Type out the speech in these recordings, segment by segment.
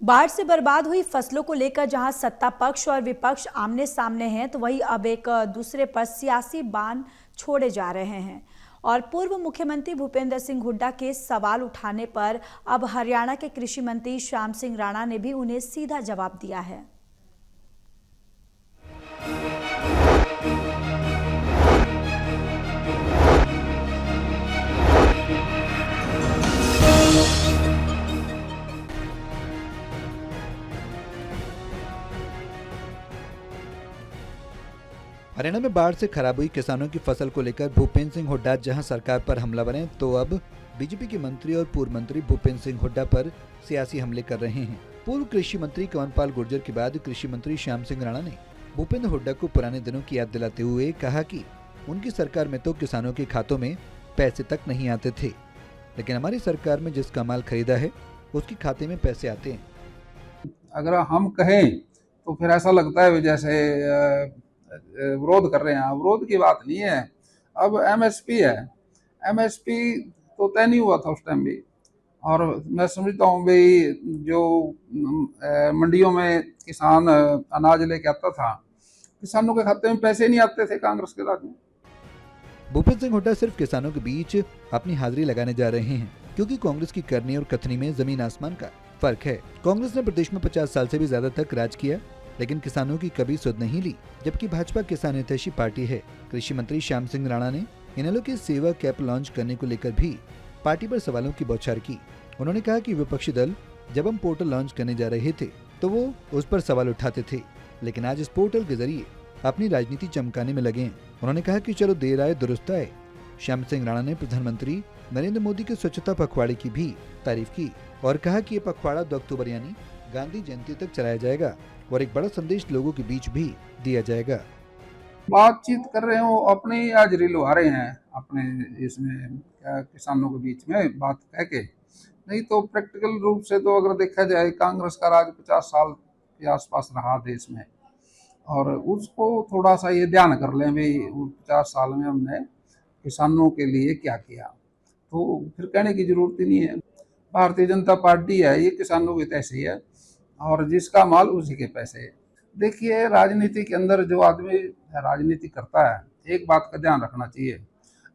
बाढ़ से बर्बाद हुई फसलों को लेकर जहां सत्ता पक्ष और विपक्ष आमने सामने हैं, तो वहीं अब एक दूसरे पर सियासी बाण छोड़े जा रहे हैं। और पूर्व मुख्यमंत्री भूपेंद्र सिंह हुड्डा के सवाल उठाने पर अब हरियाणा के कृषि मंत्री श्याम सिंह राणा ने भी उन्हें सीधा जवाब दिया है। हरियाणा में बाढ़ से खराब हुई किसानों की फसल को लेकर भूपेंद्र सिंह हुड्डा जहां सरकार पर हमला बने, तो अब बीजेपी के मंत्री और पूर्व मंत्री भूपेंद्र सिंह हुड्डा पर सियासी हमले कर रहे हैं। पूर्व कृषि मंत्री कंवरपाल गुर्जर के बाद कृषि मंत्री श्याम सिंह राणा ने भूपेंद्र हुड्डा को पुराने दिनों की याद दिलाते हुए कहा कि उनकी सरकार में तो किसानों के खातों में पैसे तक नहीं आते थे, लेकिन हमारी सरकार में जिसका माल खरीदा है उसके खाते में पैसे आते हैं। अगर हम कहें तो फिर ऐसा लगता है जैसे विरोध कर रहे हैं। विरोध की बात नहीं है। अब एमएसपी है, एमएसपी तो तय नहीं हुआ था उस टाइम भी, और मैं समझता हूँ भाई जो मंडियों में किसान अनाज लेके आता था, किसानों के खाते में पैसे नहीं आते थे कांग्रेस के राज में। भूपेंद्र सिंह हुड्डा सिर्फ किसानों के बीच अपनी हाजिरी लगाने जा रहे हैं, क्योंकि कांग्रेस की करनी और कथनी में जमीन आसमान का फर्क है। कांग्रेस ने प्रदेश में 50 साल से भी ज्यादा तक राज किया, लेकिन किसानों की कभी सुध नहीं ली, जबकि भाजपा किसान हितैषी पार्टी है। कृषि मंत्री श्याम सिंह राणा ने इनेलो के सेवा कैप लॉन्च करने को लेकर भी पार्टी पर सवालों की बौछार की। उन्होंने कहा कि विपक्षी दल जब हम पोर्टल लॉन्च करने जा रहे थे तो वो उस पर सवाल उठाते थे, लेकिन आज इस पोर्टल के जरिए अपनी राजनीति चमकाने में लगे हैं। उन्होंने कहा कि चलो देर आए दुरुस्त आए। श्याम सिंह राणा ने प्रधानमंत्री नरेंद्र मोदी के स्वच्छता पखवाड़े की भी तारीफ की और कहा कि ये पखवाड़ा 2 अक्टूबर यानी गांधी जयंती तक चलाया जाएगा और एक बड़ा संदेश लोगों के बीच भी दिया जाएगा। बातचीत कर रहे हो, अपनी हाजिरी लगा रहे हैं अपने इसमें किसानों के बीच में बात कह के। नहीं तो प्रैक्टिकल रूप से तो अगर देखा जाए, कांग्रेस का राज 50 साल के आसपास रहा देश में, और उसको थोड़ा सा ये ध्यान कर लें भाई 50 साल में हमने किसानों के लिए क्या किया, तो फिर कहने की जरूरत ही नहीं है। भारतीय जनता पार्टी है, ये किसानों की तैसी है और जिसका माल उसी के पैसे। देखिए, राजनीति के अंदर जो आदमी राजनीति करता है, एक बात का ध्यान रखना चाहिए।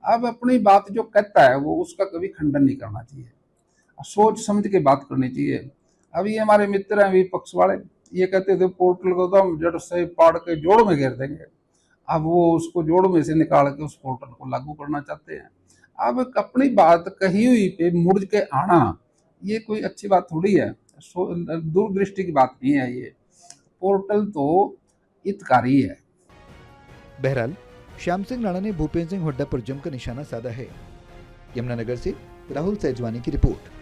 अब अपनी बात जो कहता है वो उसका कभी खंडन नहीं करना चाहिए, सोच समझ के बात करनी चाहिए। अब ये हमारे मित्र हैं विपक्ष वाले, ये कहते थे पोर्टल को तो हम जड़ से पाड़ के जोड़ में घेर देंगे। अब वो उसको जोड़ में से निकाल के उस पोर्टल को लागू करना चाहते हैं। अब अपनी बात कही हुई पे मुड़ के आना, ये कोई अच्छी बात थोड़ी है, दूरदृष्टि की बात नहीं है। ये पोर्टल तो हितकारी है। बहरहाल श्याम सिंह राणा ने भूपेंद्र सिंह हुड्डा पर जमकर निशाना साधा है। यमुनानगर से राहुल सेजवानी की रिपोर्ट।